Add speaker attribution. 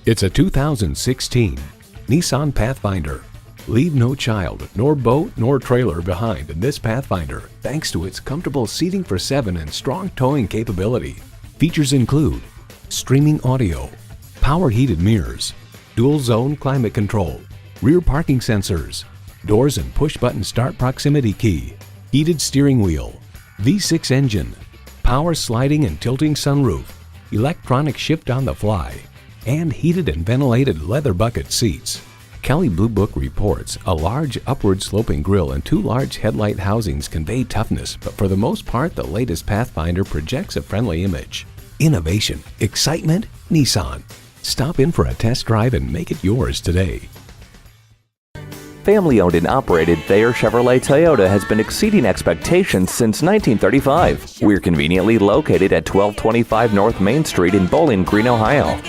Speaker 1: It's a 2016 Nissan Pathfinder. Leave no child, nor boat, nor trailer behind in this Pathfinder, thanks to its comfortable seating for 7 and strong towing capability. Features include streaming audio, power heated mirrors, dual zone climate control, rear parking sensors, doors and push button start proximity key, heated steering wheel, V6 engine, power sliding and tilting sunroof, electronic shift on the fly, and heated and ventilated leather bucket seats. Kelley Blue Book reports a large upward sloping grille and 2 large headlight housings convey toughness, but for the most part the latest Pathfinder projects a friendly image. Innovation, excitement, Nissan. Stop in for a test drive and make it yours today.
Speaker 2: Family-owned and operated Thayer Chevrolet Toyota has been exceeding expectations since 1935. We're conveniently located at 1225 North Main Street in Bowling Green, Ohio.